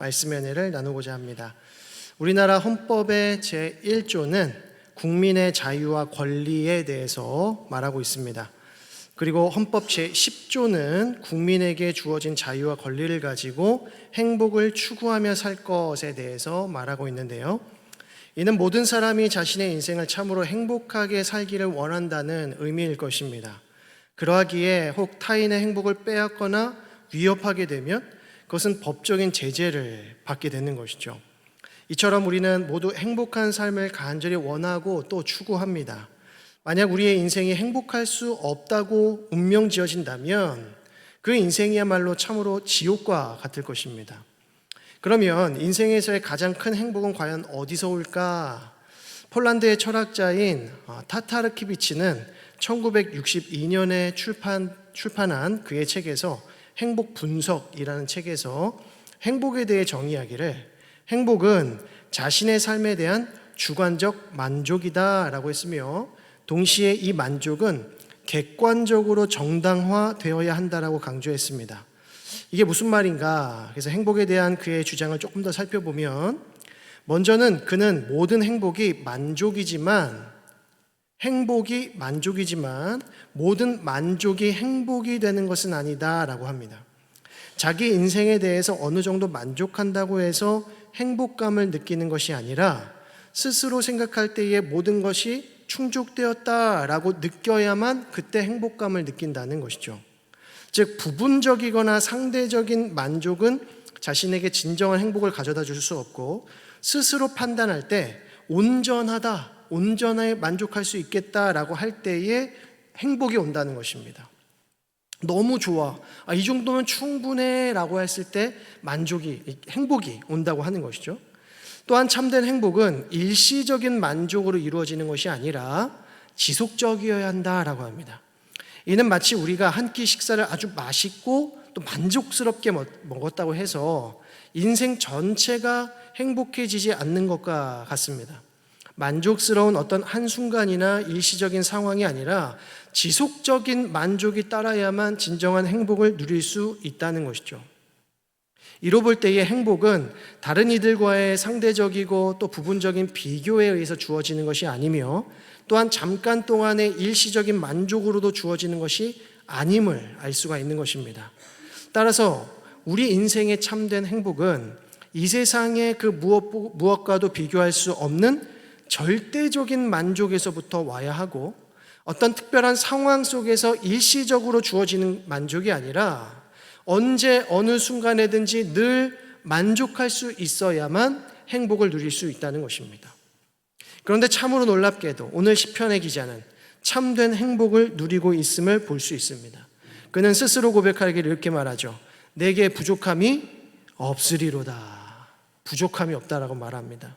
말씀의 은혜를 나누고자 합니다. 우리나라 헌법의 제1조는 국민의 자유와 권리에 대해서 말하고 있습니다. 그리고 헌법 제10조는 국민에게 주어진 자유와 권리를 가지고 행복을 추구하며 살 것에 대해서 말하고 있는데요. 이는 모든 사람이 자신의 인생을 참으로 행복하게 살기를 원한다는 의미일 것입니다. 그러하기에 혹 타인의 행복을 빼앗거나 위협하게 되면 그것은 법적인 제재를 받게 되는 것이죠. 이처럼 우리는 모두 행복한 삶을 간절히 원하고 또 추구합니다. 만약 우리의 인생이 행복할 수 없다고 운명 지어진다면 그 인생이야말로 참으로 지옥과 같을 것입니다. 그러면 인생에서의 가장 큰 행복은 과연 어디서 올까? 폴란드의 철학자인 타타르키비치는 1962년에 출판한 그의 책에서 행복 분석이라는 책에서 행복에 대해 정의하기를 행복은 자신의 삶에 대한 주관적 만족이다라고 했으며 동시에 이 만족은 객관적으로 정당화되어야 한다라고 강조했습니다. 이게 무슨 말인가? 그래서 행복에 대한 그의 주장을 조금 더 살펴보면 먼저는 그는 모든 행복이 만족이지만 모든 만족이 행복이 되는 것은 아니다라고 합니다. 자기 인생에 대해서 어느 정도 만족한다고 해서 행복감을 느끼는 것이 아니라 스스로 생각할 때에 모든 것이 충족되었다라고 느껴야만 그때 행복감을 느낀다는 것이죠. 즉 부분적이거나 상대적인 만족은 자신에게 진정한 행복을 가져다 줄 수 없고 스스로 판단할 때 온전하게 만족할 수 있겠다라고 할 때에 행복이 온다는 것입니다. 너무 좋아, 이 정도면 충분해 라고 했을 때 행복이 온다고 하는 것이죠. 또한 참된 행복은 일시적인 만족으로 이루어지는 것이 아니라 지속적이어야 한다라고 합니다. 이는 마치 우리가 한 끼 식사를 아주 맛있고 또 만족스럽게 먹었다고 해서 인생 전체가 행복해지지 않는 것과 같습니다. 만족스러운 어떤 한순간이나 일시적인 상황이 아니라 지속적인 만족이 따라야만 진정한 행복을 누릴 수 있다는 것이죠. 이로 볼 때의 행복은 다른 이들과의 상대적이고 또 부분적인 비교에 의해서 주어지는 것이 아니며 또한 잠깐 동안의 일시적인 만족으로도 주어지는 것이 아님을 알 수가 있는 것입니다. 따라서 우리 인생의 참된 행복은 이 세상의 그 무엇과도 비교할 수 없는 절대적인 만족에서부터 와야 하고 어떤 특별한 상황 속에서 일시적으로 주어지는 만족이 아니라 언제 어느 순간에든지 늘 만족할 수 있어야만 행복을 누릴 수 있다는 것입니다. 그런데 참으로 놀랍게도 오늘 시편의 기자는 참된 행복을 누리고 있음을 볼 수 있습니다. 그는 스스로 고백하기를 이렇게 말하죠. 내게 부족함이 없으리로다. 부족함이 없다라고 말합니다.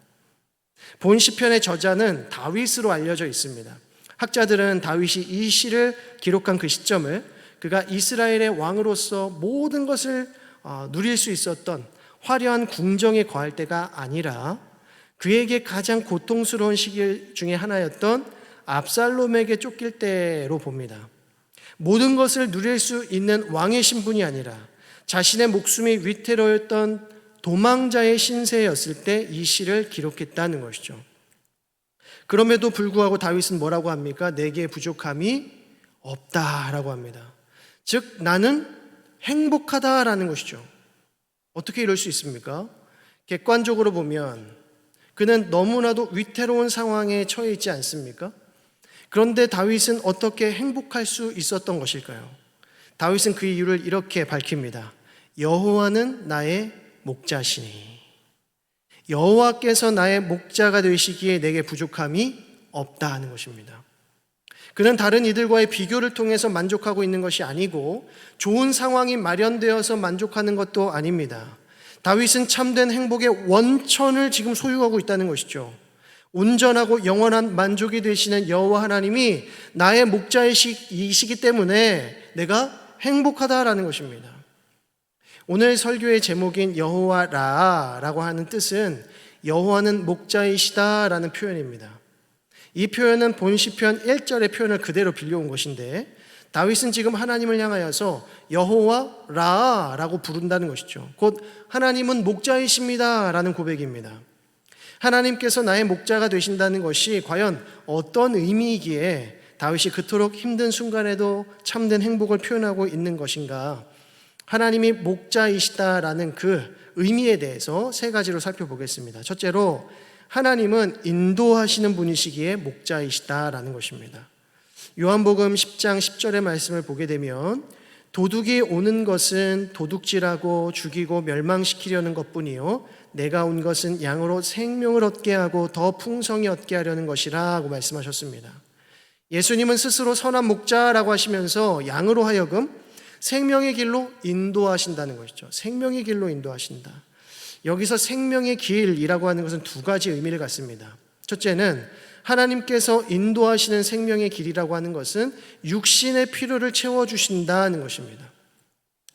본 시편의 저자는 다윗으로 알려져 있습니다. 학자들은 다윗이 이 시를 기록한 그 시점을 그가 이스라엘의 왕으로서 모든 것을 누릴 수 있었던 화려한 궁정에 거할 때가 아니라 그에게 가장 고통스러운 시기 중에 하나였던 압살롬에게 쫓길 때로 봅니다. 모든 것을 누릴 수 있는 왕의 신분이 아니라 자신의 목숨이 위태로웠던 도망자의 신세였을 때 이 시를 기록했다는 것이죠. 그럼에도 불구하고 다윗은 뭐라고 합니까? 내게 부족함이 없다라고 합니다. 즉 나는 행복하다라는 것이죠. 어떻게 이럴 수 있습니까? 객관적으로 보면 그는 너무나도 위태로운 상황에 처해 있지 않습니까? 그런데 다윗은 어떻게 행복할 수 있었던 것일까요? 다윗은 그 이유를 이렇게 밝힙니다. 여호와는 나의 목자시니 여호와께서 나의 목자가 되시기에 내게 부족함이 없다 하는 것입니다. 그는 다른 이들과의 비교를 통해서 만족하고 있는 것이 아니고 좋은 상황이 마련되어서 만족하는 것도 아닙니다. 다윗은 참된 행복의 원천을 지금 소유하고 있다는 것이죠. 온전하고 영원한 만족이 되시는 여호와 하나님이 나의 목자이시기 때문에 내가 행복하다라는 것입니다. 오늘 설교의 제목인 여호와라라고 하는 뜻은 여호와는 목자이시다라는 표현입니다. 이 표현은 본 시편 1절의 표현을 그대로 빌려온 것인데 다윗은 지금 하나님을 향하여서 여호와 라라고 부른다는 것이죠. 곧 하나님은 목자이십니다라는 고백입니다. 하나님께서 나의 목자가 되신다는 것이 과연 어떤 의미이기에 다윗이 그토록 힘든 순간에도 참된 행복을 표현하고 있는 것인가? 하나님이 목자이시다라는 그 의미에 대해서 세 가지로 살펴보겠습니다. 첫째로 하나님은 인도하시는 분이시기에 목자이시다라는 것입니다. 요한복음 10장 10절의 말씀을 보게 되면 도둑이 오는 것은 도둑질하고 죽이고 멸망시키려는 것뿐이요 내가 온 것은 양으로 생명을 얻게 하고 더 풍성히 얻게 하려는 것이라고 말씀하셨습니다. 예수님은 스스로 선한 목자라고 하시면서 양으로 하여금 생명의 길로 인도하신다는 것이죠. 생명의 길로 인도하신다. 여기서 생명의 길이라고 하는 것은 두 가지 의미를 갖습니다. 첫째는 하나님께서 인도하시는 생명의 길이라고 하는 것은 육신의 필요를 채워주신다는 것입니다.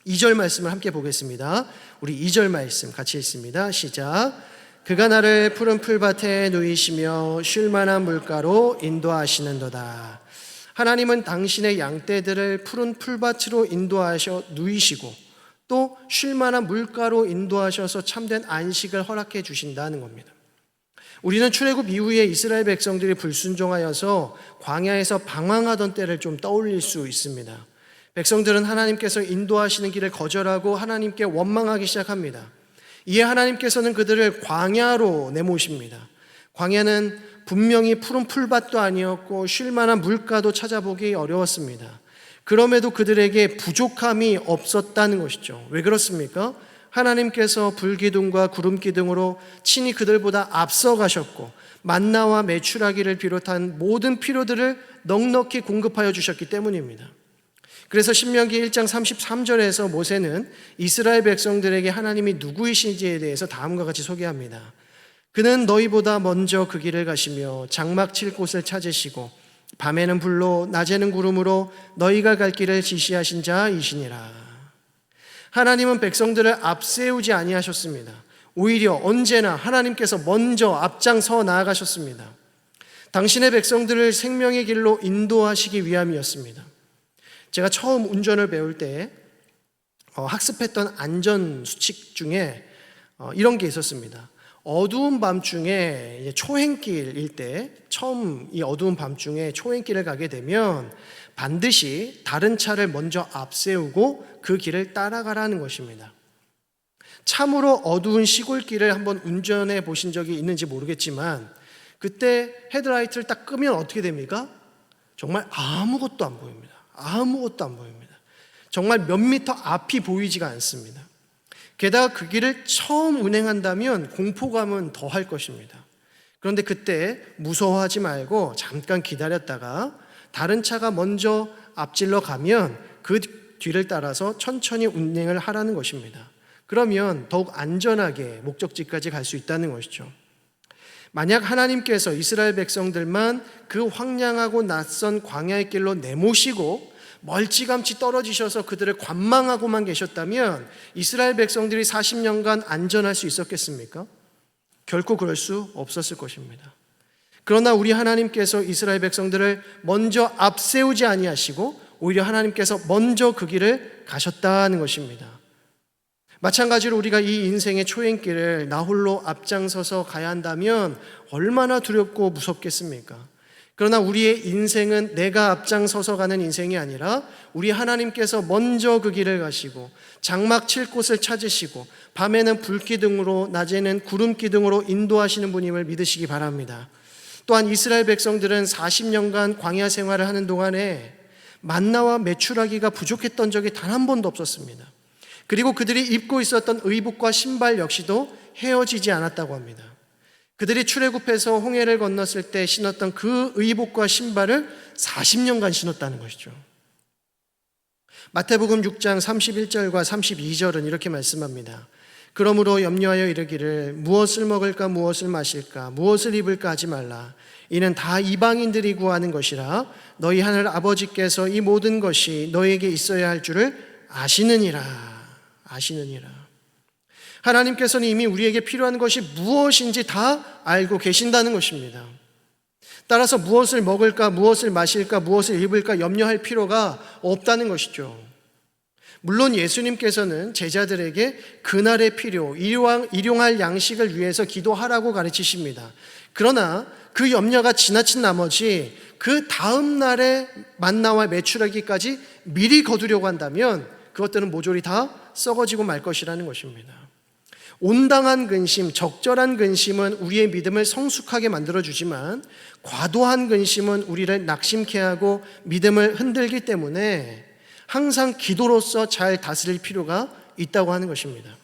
2절 말씀을 함께 보겠습니다. 우리 2절 말씀 같이 읽습니다. 시작. 그가 나를 푸른 풀밭에 누이시며 쉴 만한 물가로 인도하시는도다. 하나님은 당신의 양떼들을 푸른 풀밭으로 인도하셔 누이시고 또 쉴 만한 물가로 인도하셔서 참된 안식을 허락해 주신다는 겁니다. 우리는 출애굽 이후에 이스라엘 백성들이 불순종하여서 광야에서 방황하던 때를 좀 떠올릴 수 있습니다. 백성들은 하나님께서 인도하시는 길을 거절하고 하나님께 원망하기 시작합니다. 이에 하나님께서는 그들을 광야로 내모십니다. 광야는 분명히 푸른 풀밭도 아니었고 쉴 만한 물가도 찾아보기 어려웠습니다. 그럼에도 그들에게 부족함이 없었다는 것이죠. 왜 그렇습니까? 하나님께서 불기둥과 구름기둥으로 친히 그들보다 앞서가셨고 만나와 메추라기를 비롯한 모든 필요들을 넉넉히 공급하여 주셨기 때문입니다. 그래서 신명기 1장 33절에서 모세는 이스라엘 백성들에게 하나님이 누구이신지에 대해서 다음과 같이 소개합니다. 그는 너희보다 먼저 그 길을 가시며 장막 칠 곳을 찾으시고 밤에는 불로 낮에는 구름으로 너희가 갈 길을 지시하신 자이시니라. 하나님은 백성들을 앞세우지 아니하셨습니다. 오히려 언제나 하나님께서 먼저 앞장서 나아가셨습니다. 당신의 백성들을 생명의 길로 인도하시기 위함이었습니다. 제가 처음 운전을 배울 때 학습했던 안전수칙 중에 이런 게 있었습니다. 어두운 밤중에 초행길일 때 처음 이 어두운 밤중에 초행길을 가게 되면 반드시 다른 차를 먼저 앞세우고 그 길을 따라가라는 것입니다. 참으로 어두운 시골길을 한번 운전해 보신 적이 있는지 모르겠지만 그때 헤드라이트를 딱 끄면 어떻게 됩니까? 정말 아무것도 안 보입니다. 아무것도 안 보입니다. 정말 몇 미터 앞이 보이지가 않습니다. 게다가 그 길을 처음 운행한다면 공포감은 더할 것입니다. 그런데 그때 무서워하지 말고 잠깐 기다렸다가 다른 차가 먼저 앞질러 가면 그 뒤를 따라서 천천히 운행을 하라는 것입니다. 그러면 더욱 안전하게 목적지까지 갈 수 있다는 것이죠. 만약 하나님께서 이스라엘 백성들만 그 황량하고 낯선 광야의 길로 내모시고 멀찌감치 떨어지셔서 그들을 관망하고만 계셨다면 이스라엘 백성들이 40년간 안전할 수 있었겠습니까? 결코 그럴 수 없었을 것입니다. 그러나 우리 하나님께서 이스라엘 백성들을 먼저 앞세우지 아니하시고 오히려 하나님께서 먼저 그 길을 가셨다는 것입니다. 마찬가지로 우리가 이 인생의 초행길을 나 홀로 앞장서서 가야 한다면 얼마나 두렵고 무섭겠습니까? 그러나 우리의 인생은 내가 앞장서서 가는 인생이 아니라 우리 하나님께서 먼저 그 길을 가시고 장막 칠 곳을 찾으시고 밤에는 불기둥으로 낮에는 구름기둥으로 인도하시는 분임을 믿으시기 바랍니다. 또한 이스라엘 백성들은 40년간 광야 생활을 하는 동안에 만나와 메추라기가 부족했던 적이 단 한 번도 없었습니다. 그리고 그들이 입고 있었던 의복과 신발 역시도 헤어지지 않았다고 합니다. 그들이 출애굽해서 홍해를 건넜을 때 신었던 그 의복과 신발을 40년간 신었다는 것이죠. 마태복음 6장 31절과 32절은 이렇게 말씀합니다. 그러므로 염려하여 이르기를 무엇을 먹을까 무엇을 마실까 무엇을 입을까 하지 말라. 이는 다 이방인들이 구하는 것이라. 너희 하늘 아버지께서 이 모든 것이 너희에게 있어야 할 줄을 아시느니라. 하나님께서는 이미 우리에게 필요한 것이 무엇인지 다 알고 계신다는 것입니다. 따라서 무엇을 먹을까, 무엇을 마실까, 무엇을 입을까 염려할 필요가 없다는 것이죠. 물론 예수님께서는 제자들에게 그날의 필요, 일용할 양식을 위해서 기도하라고 가르치십니다. 그러나 그 염려가 지나친 나머지 그 다음 날의 만나와 메추라기까지 미리 거두려고 한다면 그것들은 모조리 다 썩어지고 말 것이라는 것입니다. 온당한 근심, 적절한 근심은 우리의 믿음을 성숙하게 만들어주지만 과도한 근심은 우리를 낙심케 하고 믿음을 흔들기 때문에 항상 기도로서 잘 다스릴 필요가 있다고 하는 것입니다.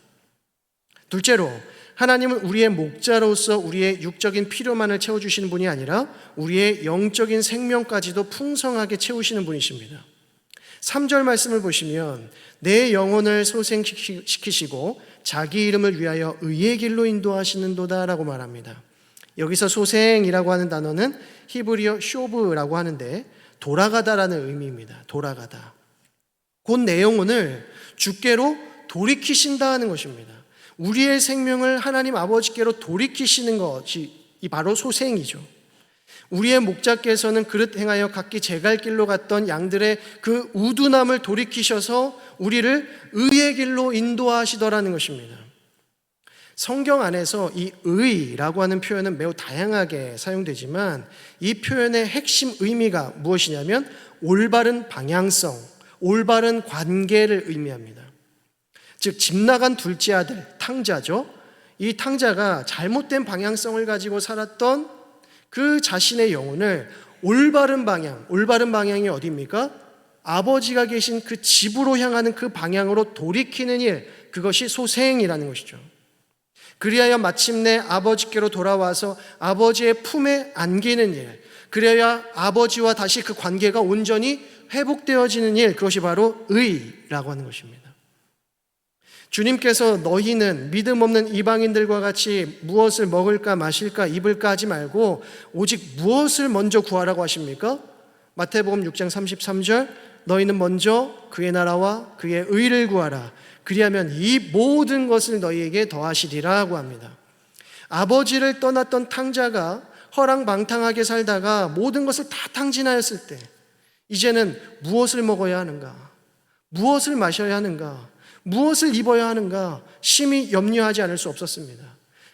둘째로, 하나님은 우리의 목자로서 우리의 육적인 필요만을 채워주시는 분이 아니라 우리의 영적인 생명까지도 풍성하게 채우시는 분이십니다. 3절 말씀을 보시면 내 영혼을 소생시키시고 자기 이름을 위하여 의의 길로 인도하시는도다 라고 말합니다. 여기서 소생이라고 하는 단어는 히브리어 쇼브라고 하는데 돌아가다라는 의미입니다. 돌아가다. 곧 내 영혼을 주께로 돌이키신다는 것입니다. 우리의 생명을 하나님 아버지께로 돌이키시는 것이 바로 소생이죠. 우리의 목자께서는 그릇 행하여 각기 제 갈 길로 갔던 양들의 그 우둔함을 돌이키셔서 우리를 의의 길로 인도하시더라는 것입니다. 성경 안에서 이 의라고 하는 표현은 매우 다양하게 사용되지만 이 표현의 핵심 의미가 무엇이냐면 올바른 방향성, 올바른 관계를 의미합니다. 즉 집 나간 둘째 아들 탕자죠. 이 탕자가 잘못된 방향성을 가지고 살았던 그 자신의 영혼을 올바른 방향이 어디입니까? 아버지가 계신 그 집으로 향하는 그 방향으로 돌이키는 일, 그것이 소생이라는 것이죠. 그리하여 마침내 아버지께로 돌아와서 아버지의 품에 안기는 일, 그래야 아버지와 다시 그 관계가 온전히 회복되어지는 일, 그것이 바로 의라고 하는 것입니다. 주님께서 너희는 믿음 없는 이방인들과 같이 무엇을 먹을까 마실까 입을까 하지 말고 오직 무엇을 먼저 구하라고 하십니까? 마태복음 6장 33절 너희는 먼저 그의 나라와 그의 의를 구하라. 그리하면 이 모든 것을 너희에게 더하시리라고 합니다. 아버지를 떠났던 탕자가 허랑방탕하게 살다가 모든 것을 다 탕진하였을 때 이제는 무엇을 먹어야 하는가? 무엇을 마셔야 하는가? 무엇을 입어야 하는가 심히 염려하지 않을 수 없었습니다.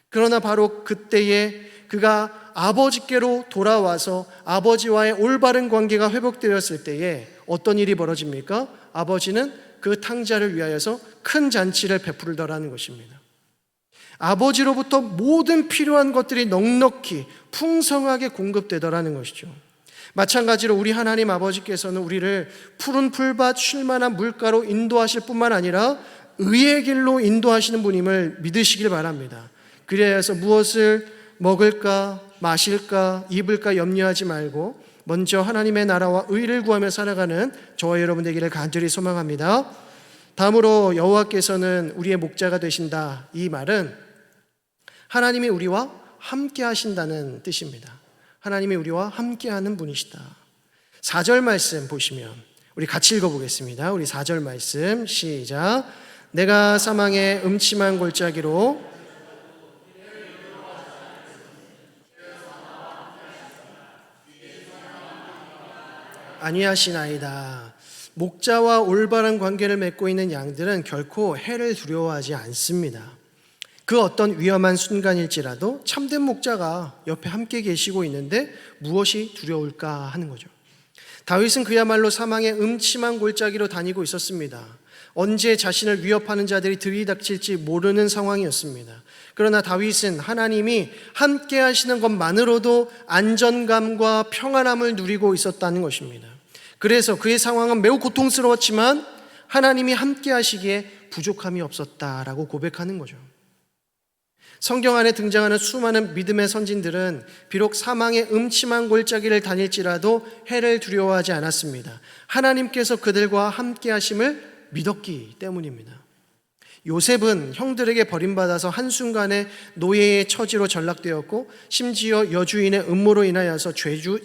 그러나 바로 그때에 그가 아버지께로 돌아와서 아버지와의 올바른 관계가 회복되었을 때에 어떤 일이 벌어집니까? 아버지는 그 탕자를 위하여서 큰 잔치를 베풀더라는 것입니다. 아버지로부터 모든 필요한 것들이 넉넉히 풍성하게 공급되더라는 것이죠. 마찬가지로 우리 하나님 아버지께서는 우리를 푸른 풀밭 쉴만한 물가로 인도하실 뿐만 아니라 의의 길로 인도하시는 분임을 믿으시길 바랍니다. 그래서 무엇을 먹을까 마실까 입을까 염려하지 말고 먼저 하나님의 나라와 의를 구하며 살아가는 저와 여러분 되기를 간절히 소망합니다. 다음으로 여호와께서는 우리의 목자가 되신다. 이 말은 하나님이 우리와 함께 하신다는 뜻입니다. 하나님이 우리와 함께하는 분이시다. 4절 말씀 보시면 우리 같이 읽어보겠습니다. 우리 4절 말씀 시작. 내가 사망의 음침한 골짜기로 아니하시나이다. 목자와 올바른 관계를 맺고 있는 양들은 결코 해를 두려워하지 않습니다. 그 어떤 위험한 순간일지라도 참된 목자가 옆에 함께 계시고 있는데 무엇이 두려울까 하는 거죠. 다윗은 그야말로 사망의 음침한 골짜기로 다니고 있었습니다. 언제 자신을 위협하는 자들이 들이닥칠지 모르는 상황이었습니다. 그러나 다윗은 하나님이 함께 하시는 것만으로도 안전감과 평안함을 누리고 있었다는 것입니다. 그래서 그의 상황은 매우 고통스러웠지만 하나님이 함께 하시기에 부족함이 없었다라고 고백하는 거죠. 성경 안에 등장하는 수많은 믿음의 선진들은 비록 사망의 음침한 골짜기를 다닐지라도 해를 두려워하지 않았습니다. 하나님께서 그들과 함께 하심을 믿었기 때문입니다. 요셉은 형들에게 버림받아서 한순간에 노예의 처지로 전락되었고 심지어 여주인의 음모로 인하여서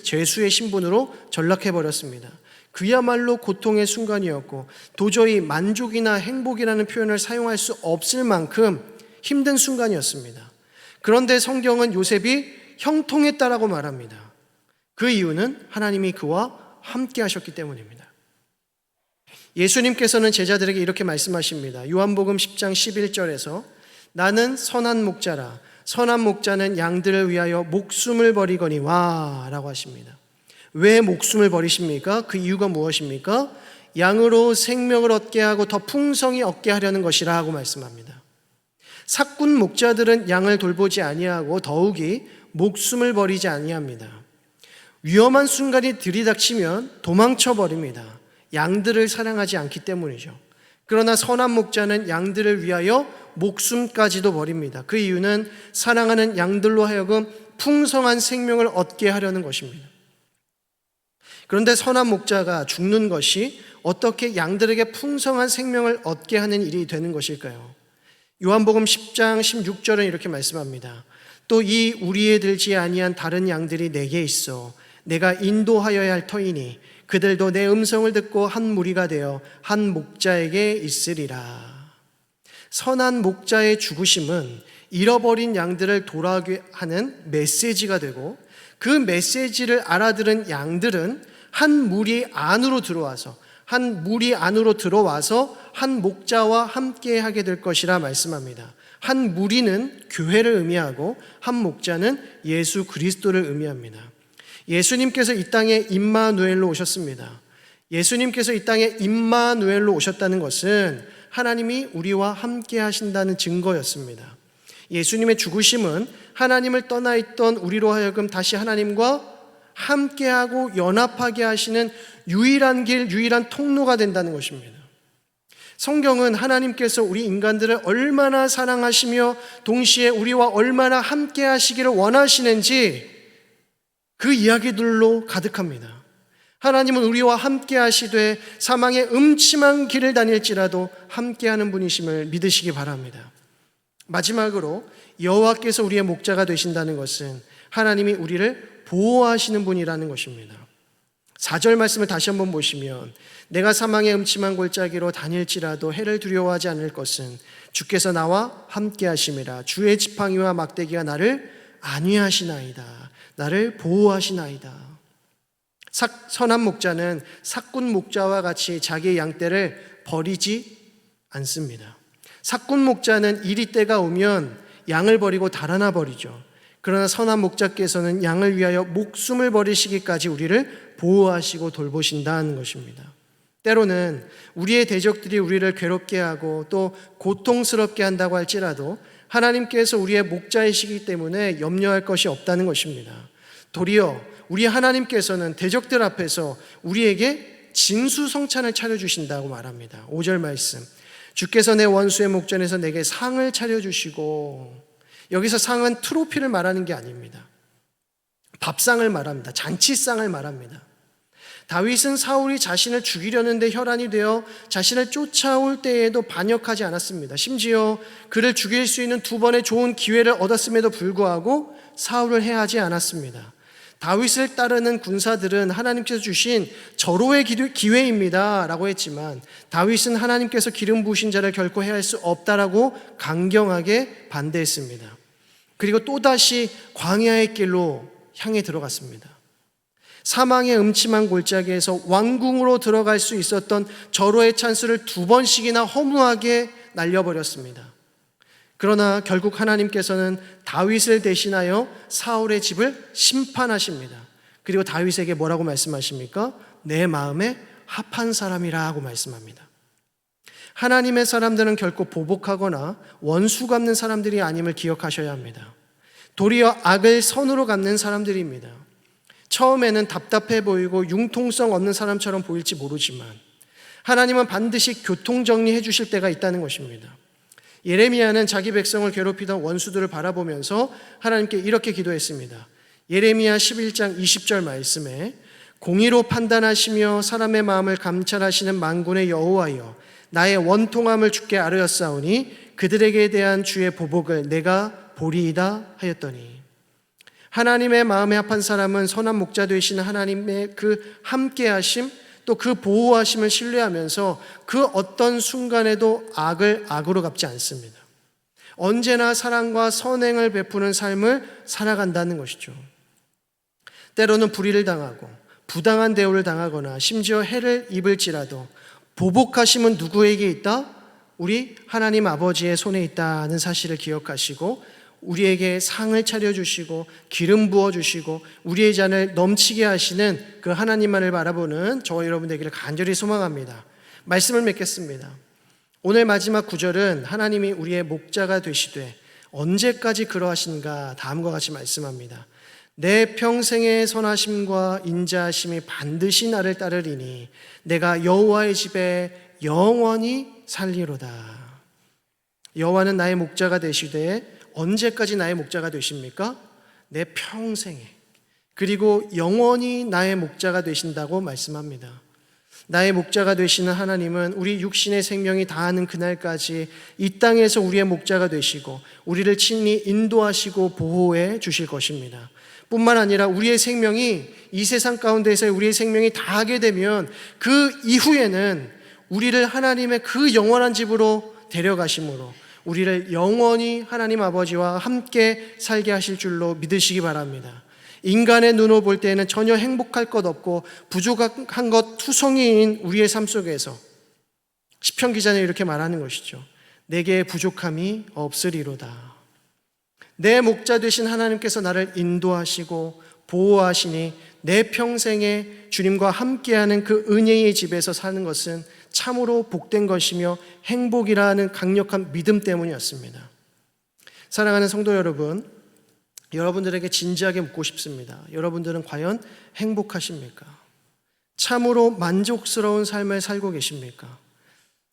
죄수의 신분으로 전락해버렸습니다. 그야말로 고통의 순간이었고 도저히 만족이나 행복이라는 표현을 사용할 수 없을 만큼 힘든 순간이었습니다. 그런데 성경은 요셉이 형통했다라고 말합니다. 그 이유는 하나님이 그와 함께 하셨기 때문입니다. 예수님께서는 제자들에게 이렇게 말씀하십니다. 요한복음 10장 11절에서 나는 선한 목자라 선한 목자는 양들을 위하여 목숨을 버리거니와 라고 하십니다. 왜 목숨을 버리십니까? 그 이유가 무엇입니까? 양으로 생명을 얻게 하고 더 풍성히 얻게 하려는 것이라 하고 말씀합니다. 삭군 목자들은 양을 돌보지 아니하고 더욱이 목숨을 버리지 아니합니다. 위험한 순간이 들이닥치면 도망쳐 버립니다. 양들을 사랑하지 않기 때문이죠. 그러나 선한 목자는 양들을 위하여 목숨까지도 버립니다. 그 이유는 사랑하는 양들로 하여금 풍성한 생명을 얻게 하려는 것입니다. 그런데 선한 목자가 죽는 것이 어떻게 양들에게 풍성한 생명을 얻게 하는 일이 되는 것일까요? 요한복음 10장 16절은 이렇게 말씀합니다. 또 이 우리에 들지 아니한 다른 양들이 내게 있어 내가 인도하여야 할 터이니 그들도 내 음성을 듣고 한 무리가 되어 한 목자에게 있으리라. 선한 목자의 죽으심은 잃어버린 양들을 돌아오게 하는 메시지가 되고 그 메시지를 알아들은 양들은 한 무리 안으로 들어와서 한 목자와 함께 하게 될 것이라 말씀합니다. 한 무리는 교회를 의미하고 한 목자는 예수 그리스도를 의미합니다. 예수님께서 이 땅에 임마누엘로 오셨습니다. 예수님께서 이 땅에 임마누엘로 오셨다는 것은 하나님이 우리와 함께 하신다는 증거였습니다. 예수님의 죽으심은 하나님을 떠나 있던 우리로 하여금 다시 하나님과 함께하고 연합하게 하시는 유일한 길, 유일한 통로가 된다는 것입니다. 성경은 하나님께서 우리 인간들을 얼마나 사랑하시며 동시에 우리와 얼마나 함께 하시기를 원하시는지 그 이야기들로 가득합니다. 하나님은 우리와 함께 하시되 사망의 음침한 길을 다닐지라도 함께하는 분이심을 믿으시기 바랍니다. 마지막으로 여호와께서 우리의 목자가 되신다는 것은 하나님이 우리를 보호하시는 분이라는 것입니다. 4절 말씀을 다시 한번 보시면 내가 사망의 음침한 골짜기로 다닐지라도 해를 두려워하지 않을 것은 주께서 나와 함께 하심이라. 주의 지팡이와 막대기가 나를 안위하시나이다. 나를 보호하시나이다. 선한 목자는 삭군 목자와 같이 자기의 양떼를 버리지 않습니다. 삭군 목자는 이리 때가 오면 양을 버리고 달아나 버리죠. 그러나 선한 목자께서는 양을 위하여 목숨을 버리시기까지 우리를 보호하시고 돌보신다는 것입니다. 때로는 우리의 대적들이 우리를 괴롭게 하고 또 고통스럽게 한다고 할지라도 하나님께서 우리의 목자이시기 때문에 염려할 것이 없다는 것입니다. 도리어 우리 하나님께서는 대적들 앞에서 우리에게 진수성찬을 차려주신다고 말합니다. 5절 말씀, 주께서 내 원수의 목전에서 내게 상을 차려주시고, 여기서 상은 트로피를 말하는 게 아닙니다. 밥상을 말합니다. 잔치상을 말합니다. 다윗은 사울이 자신을 죽이려는데 혈안이 되어 자신을 쫓아올 때에도 반역하지 않았습니다. 심지어 그를 죽일 수 있는 2번의 좋은 기회를 얻었음에도 불구하고 사울을 해하지 않았습니다. 다윗을 따르는 군사들은 하나님께서 주신 절호의 기회입니다 라고 했지만 다윗은 하나님께서 기름 부으신 자를 결코 해할 수 없다라고 강경하게 반대했습니다. 그리고 또다시 광야의 길로 향해 들어갔습니다. 사망의 음침한 골짜기에서 왕궁으로 들어갈 수 있었던 절호의 찬스를 2번씩이나 허무하게 날려버렸습니다. 그러나 결국 하나님께서는 다윗을 대신하여 사울의 집을 심판하십니다. 그리고 다윗에게 뭐라고 말씀하십니까? 내 마음에 합한 사람이라 고 말씀합니다. 하나님의 사람들은 결코 보복하거나 원수 갚는 사람들이 아님을 기억하셔야 합니다. 도리어 악을 선으로 갚는 사람들입니다. 처음에는 답답해 보이고 융통성 없는 사람처럼 보일지 모르지만 하나님은 반드시 교통정리해 주실 때가 있다는 것입니다. 예레미야는 자기 백성을 괴롭히던 원수들을 바라보면서 하나님께 이렇게 기도했습니다. 예레미야 11장 20절 말씀에 공의로 판단하시며 사람의 마음을 감찰하시는 만군의 여호와여, 나의 원통함을 주께 아뢰었사오니 그들에게 대한 주의 보복을 내가 보리이다 하였더니, 하나님의 마음에 합한 사람은 선한 목자 되시는 하나님의 그 함께하심, 또 그 보호하심을 신뢰하면서 그 어떤 순간에도 악을 악으로 갚지 않습니다. 언제나 사랑과 선행을 베푸는 삶을 살아간다는 것이죠. 때로는 불의를 당하고 부당한 대우를 당하거나 심지어 해를 입을지라도 보복하심은 누구에게 있다? 우리 하나님 아버지의 손에 있다는 사실을 기억하시고 우리에게 상을 차려주시고 기름 부어주시고 우리의 잔을 넘치게 하시는 그 하나님만을 바라보는 저와 여러분 되기를 간절히 소망합니다. 말씀을 맺겠습니다. 오늘 마지막 구절은 하나님이 우리의 목자가 되시되 언제까지 그러하신가 다음과 같이 말씀합니다. 내 평생의 선하심과 인자하심이 반드시 나를 따르리니 내가 여호와의 집에 영원히 살리로다. 여호와는 나의 목자가 되시되 언제까지 나의 목자가 되십니까? 내 평생에, 그리고 영원히 나의 목자가 되신다고 말씀합니다. 나의 목자가 되시는 하나님은 우리 육신의 생명이 다하는 그날까지 이 땅에서 우리의 목자가 되시고 우리를 친히 인도하시고 보호해 주실 것입니다. 뿐만 아니라 우리의 생명이 이 세상 가운데서 우리의 생명이 다하게 되면 그 이후에는 우리를 하나님의 그 영원한 집으로 데려가심으로 우리를 영원히 하나님 아버지와 함께 살게 하실 줄로 믿으시기 바랍니다. 인간의 눈으로 볼 때에는 전혀 행복할 것 없고 부족한 것 투성이인 우리의 삶 속에서 시편 기자는 이렇게 말하는 것이죠. 내게 부족함이 없으리로다. 내 목자 되신 하나님께서 나를 인도하시고 보호하시니 내 평생에 주님과 함께하는 그 은혜의 집에서 사는 것은 참으로 복된 것이며 행복이라는 강력한 믿음 때문이었습니다. 사랑하는 성도 여러분, 여러분들에게 진지하게 묻고 싶습니다. 여러분들은 과연 행복하십니까? 참으로 만족스러운 삶을 살고 계십니까?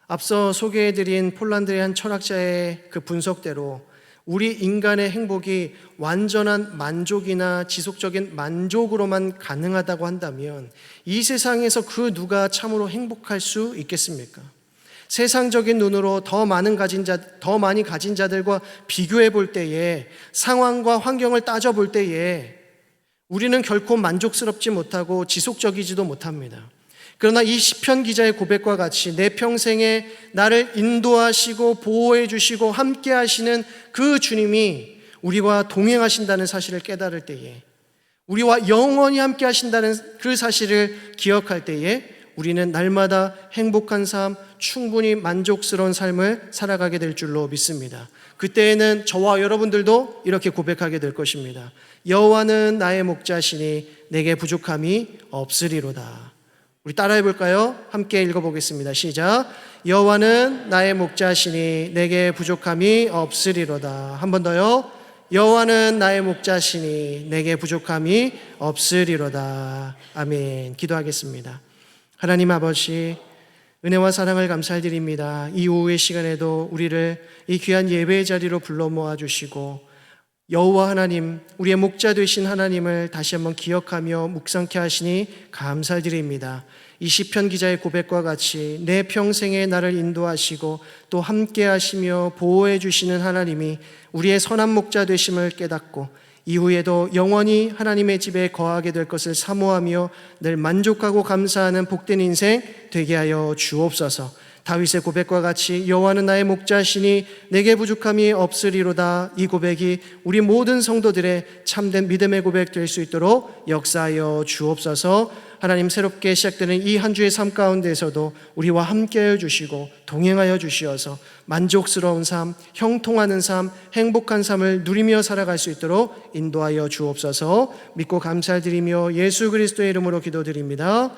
앞서 소개해드린 폴란드의 한 철학자의 그 분석대로 우리 인간의 행복이 완전한 만족이나 지속적인 만족으로만 가능하다고 한다면 이 세상에서 그 누가 참으로 행복할 수 있겠습니까? 세상적인 눈으로 더 많이 가진 자들과 비교해 볼 때에, 상황과 환경을 따져 볼 때에 우리는 결코 만족스럽지 못하고 지속적이지도 못합니다. 그러나 이 시편 기자의 고백과 같이 내 평생에 나를 인도하시고 보호해 주시고 함께 하시는 그 주님이 우리와 동행하신다는 사실을 깨달을 때에, 우리와 영원히 함께 하신다는 그 사실을 기억할 때에 우리는 날마다 행복한 삶, 충분히 만족스러운 삶을 살아가게 될 줄로 믿습니다. 그때에는 저와 여러분들도 이렇게 고백하게 될 것입니다. 여호와는 나의 목자시니 내게 부족함이 없으리로다. 우리 따라해 볼까요? 함께 읽어보겠습니다. 시작. 여호와는 나의 목자시니 내게 부족함이 없으리로다. 한 번 더요. 여호와는 나의 목자시니 내게 부족함이 없으리로다. 아멘. 기도하겠습니다. 하나님 아버지, 은혜와 사랑을 감사드립니다. 이 오후의 시간에도 우리를 이 귀한 예배의 자리로 불러 모아주시고 여호와 하나님, 우리의 목자 되신 하나님을 다시 한번 기억하며 묵상케 하시니 감사드립니다. 이 시편 기자의 고백과 같이 내 평생에 나를 인도하시고 또 함께 하시며 보호해 주시는 하나님이 우리의 선한 목자 되심을 깨닫고 이후에도 영원히 하나님의 집에 거하게 될 것을 사모하며 늘 만족하고 감사하는 복된 인생 되게 하여 주옵소서. 다윗의 고백과 같이 여호와는 나의 목자시니 내게 부족함이 없으리로다. 이 고백이 우리 모든 성도들의 참된 믿음의 고백 될 수 있도록 역사하여 주옵소서. 하나님, 새롭게 시작되는 이 한 주의 삶 가운데에서도 우리와 함께하여 주시고 동행하여 주시어서 만족스러운 삶, 형통하는 삶, 행복한 삶을 누리며 살아갈 수 있도록 인도하여 주옵소서. 믿고 감사드리며 예수 그리스도의 이름으로 기도드립니다.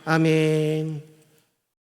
아멘.